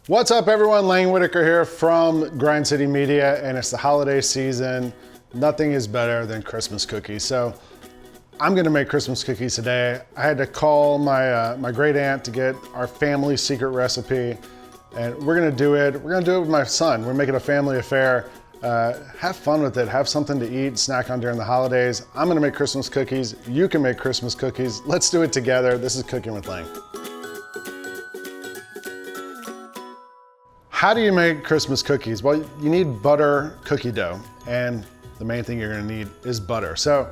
What's up everyone, Lang Whitaker here from Grind City Media, and it's the holiday season. Nothing is better than Christmas cookies. So I'm gonna make Christmas cookies today. I had to call my great aunt to get our family secret recipe, and we're gonna do it. We're gonna do it with my son. We're making a family affair. Have fun with it, have something to eat, snack on during the holidays. I'm gonna make Christmas cookies. You can make Christmas cookies. Let's do it together. This is Cooking with Lang. How do you make Christmas cookies? Well, you need butter cookie dough, and the main thing you're gonna need is butter. So,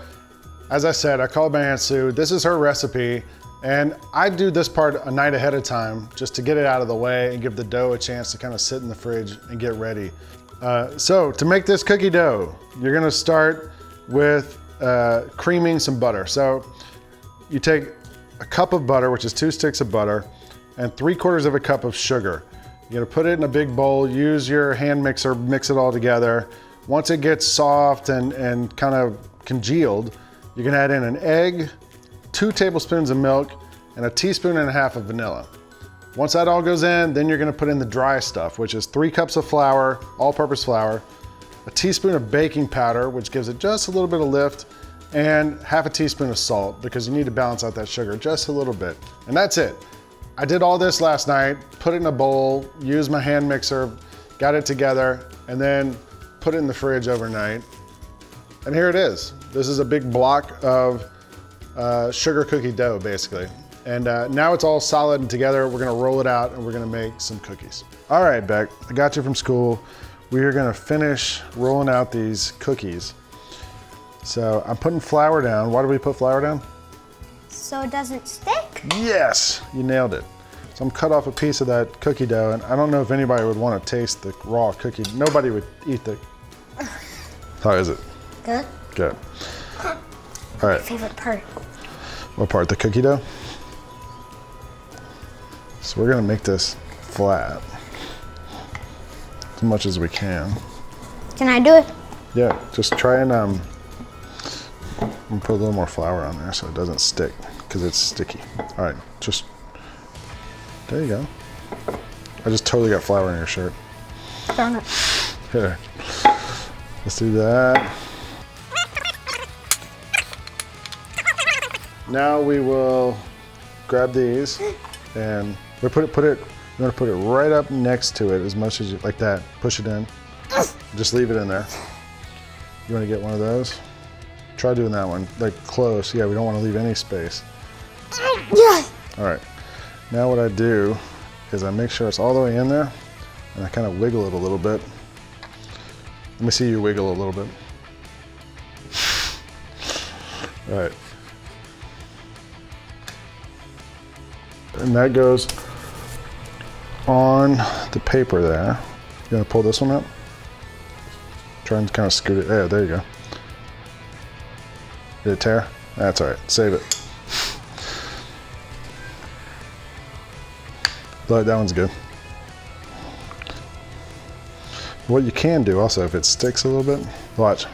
as I said, I called my Aunt Sue. This is her recipe, and I do this part a night ahead of time just to get it out of the way and give the dough a chance to kind of sit in the fridge and get ready. So, to make this cookie dough, you're gonna start with creaming some butter. So, you take a cup of butter, which is 2 sticks of butter, and 3/4 of a cup of sugar. You're gonna put it in a big bowl, use your hand mixer, mix it all together. Once it gets soft and kind of congealed, you can add in an egg, 2 tablespoons of milk, and 1.5 teaspoons of vanilla. Once that all goes in, then you're gonna put in the dry stuff, which is 3 cups of flour, all-purpose flour, 1 teaspoon of baking powder, which gives it just a little bit of lift, and 1/2 teaspoon of salt, because you need to balance out that sugar just a little bit. And that's it. I did all this last night, put it in a bowl, used my hand mixer, got it together, and then put it in the fridge overnight. And here it is. This is a big block of sugar cookie dough, basically. And now it's all solid and together. We're gonna roll it out and we're gonna make some cookies. All right, Beck, I got you from school. We are gonna finish rolling out these cookies. So I'm putting flour down. Why do we put flour down? So it doesn't stick? Yes, you nailed it. So I'm cut off a piece of that cookie dough, and I don't know if anybody would want to taste the raw cookie. Nobody would eat the... How is it? Good. Good. All right. Favorite part. What part? The cookie dough? So we're gonna make this flat as much as we can. Can I do it? Yeah, just try and I'm gonna put a little more flour on there so it doesn't stick, because it's sticky. All right, just, there you go. I just totally got flour in your shirt. Darn it. Here, let's do that. Now we will grab these and we you want to put it right up next to it as much as you, like that. Push it in. Just leave it in there. You want to get one of those? Try doing that one, like close. Yeah, we don't want to leave any space. Yeah. All right, now what I do is I make sure it's all the way in there, and I kind of wiggle it a little bit. Let me see you wiggle a little bit. All right. And that goes on the paper there. You gonna pull this one up? Try and kind of scoot it. There you go. Did it tear? That's all right, save it. But that one's good. What you can do also, if it sticks a little bit, watch.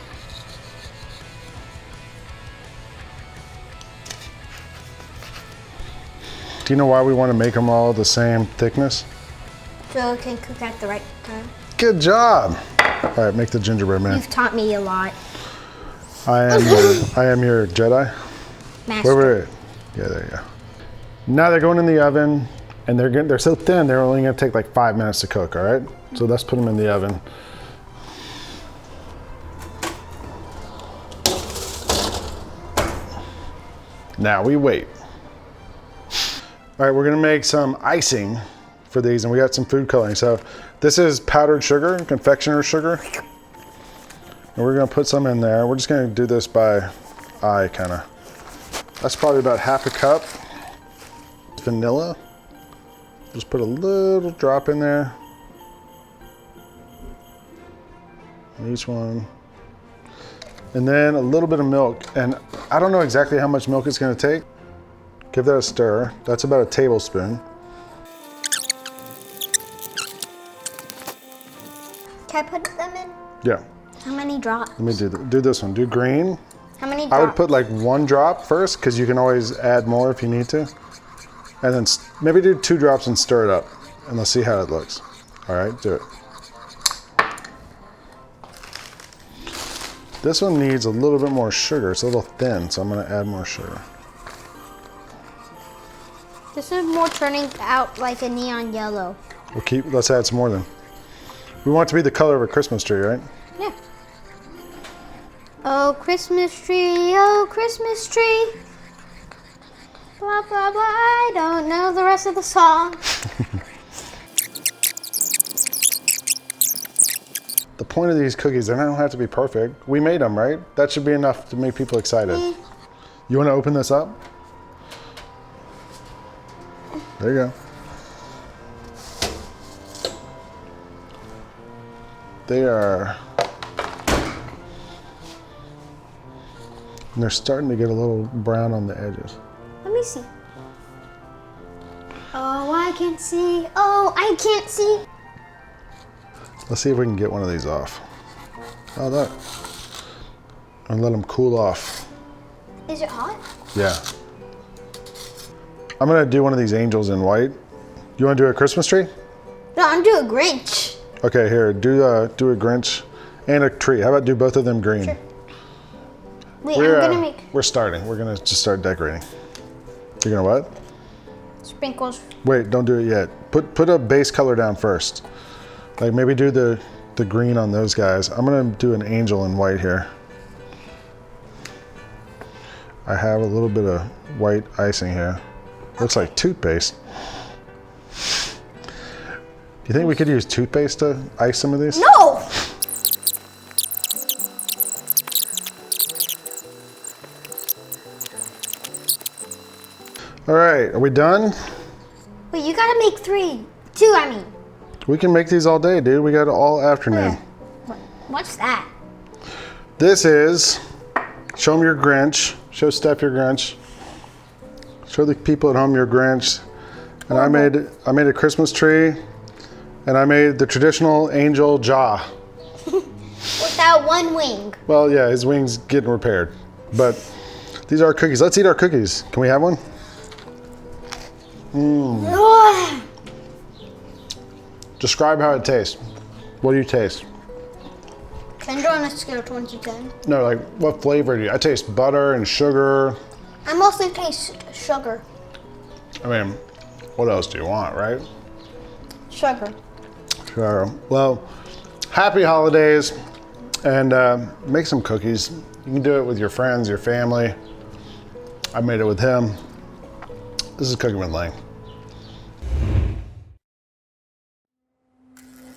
Do you know why we want to make them all the same thickness? So it can cook at the right time. Good job. All right, make the gingerbread man. You've taught me a lot. I am your Jedi. Master. Wait. Yeah, there you go. Now they're going in the oven, and they're so thin, they're only gonna take like 5 minutes to cook, all right? So let's put them in the oven. Now we wait. All right, we're gonna make some icing for these, and we got some food coloring. So this is powdered sugar, confectioner's sugar. And we're gonna put some in there. We're just gonna do this by eye, kinda. That's probably about 1/2 cup. Vanilla. Just put a little drop in there. In each one. And then a little bit of milk. And I don't know exactly how much milk it's gonna take. Give that a stir. That's about 1 tablespoon. Can I put them in? Yeah. How many drops? Let me do this one. Do green. How many drops? I would put like 1 drop first, because you can always add more if you need to. And then maybe do 2 drops and stir it up. and let's see how it looks. All right, do it. This one needs a little bit more sugar. It's a little thin, so I'm gonna add more sugar. This is more turning out like a neon yellow. Let's add some more then. We want it to be the color of a Christmas tree, right? Yeah. Oh, Christmas tree, oh, Christmas tree. Blah, blah, blah, I don't know the rest of the song. The point of these cookies, they don't have to be perfect. We made them, right? That should be enough to make people excited. You want to open this up? There you go. They are, and they're starting to get a little brown on the edges. Let me see. Oh, I can see. Oh, I can't see. Let's see if we can get one of these off. Oh, look. And let them cool off. Is it hot? Yeah. I'm gonna do one of these angels in white. You wanna do a Christmas tree? No, I'm doing a Grinch. Okay, here, do a Grinch and a tree. How about do both of them green? Sure. Wait, I'm gonna make We're starting. We're gonna just start decorating. You're gonna what? sprinkles. Wait, don't do it yet. Put a base color down first. Like maybe do the green on those guys. I'm gonna do an angel in white here. I have a little bit of white icing here. Looks like toothpaste. Do you think we could use toothpaste to ice some of these? No! All right, are we done? Wait, you gotta make 3. 2, I mean. We can make these all day, dude. We got all afternoon. What's that? This is, show them your Grinch. Show Steph your Grinch. Show the people at home your Grinch. And I made a Christmas tree, and I made the traditional angel jaw. Without one wing. Well, yeah, his wing's getting repaired. But these are our cookies. Let's eat our cookies. Can we have one? Ugh. Describe how it tastes. What do you taste? 10 on a scale of 1 to 10. No, like what flavor do you? I taste butter and sugar. I mostly taste sugar. I mean, what else do you want, right? Sugar. Sure. Well, happy holidays, and make some cookies. You can do it with your friends, your family. I made it with him. This is Cooking with Lang.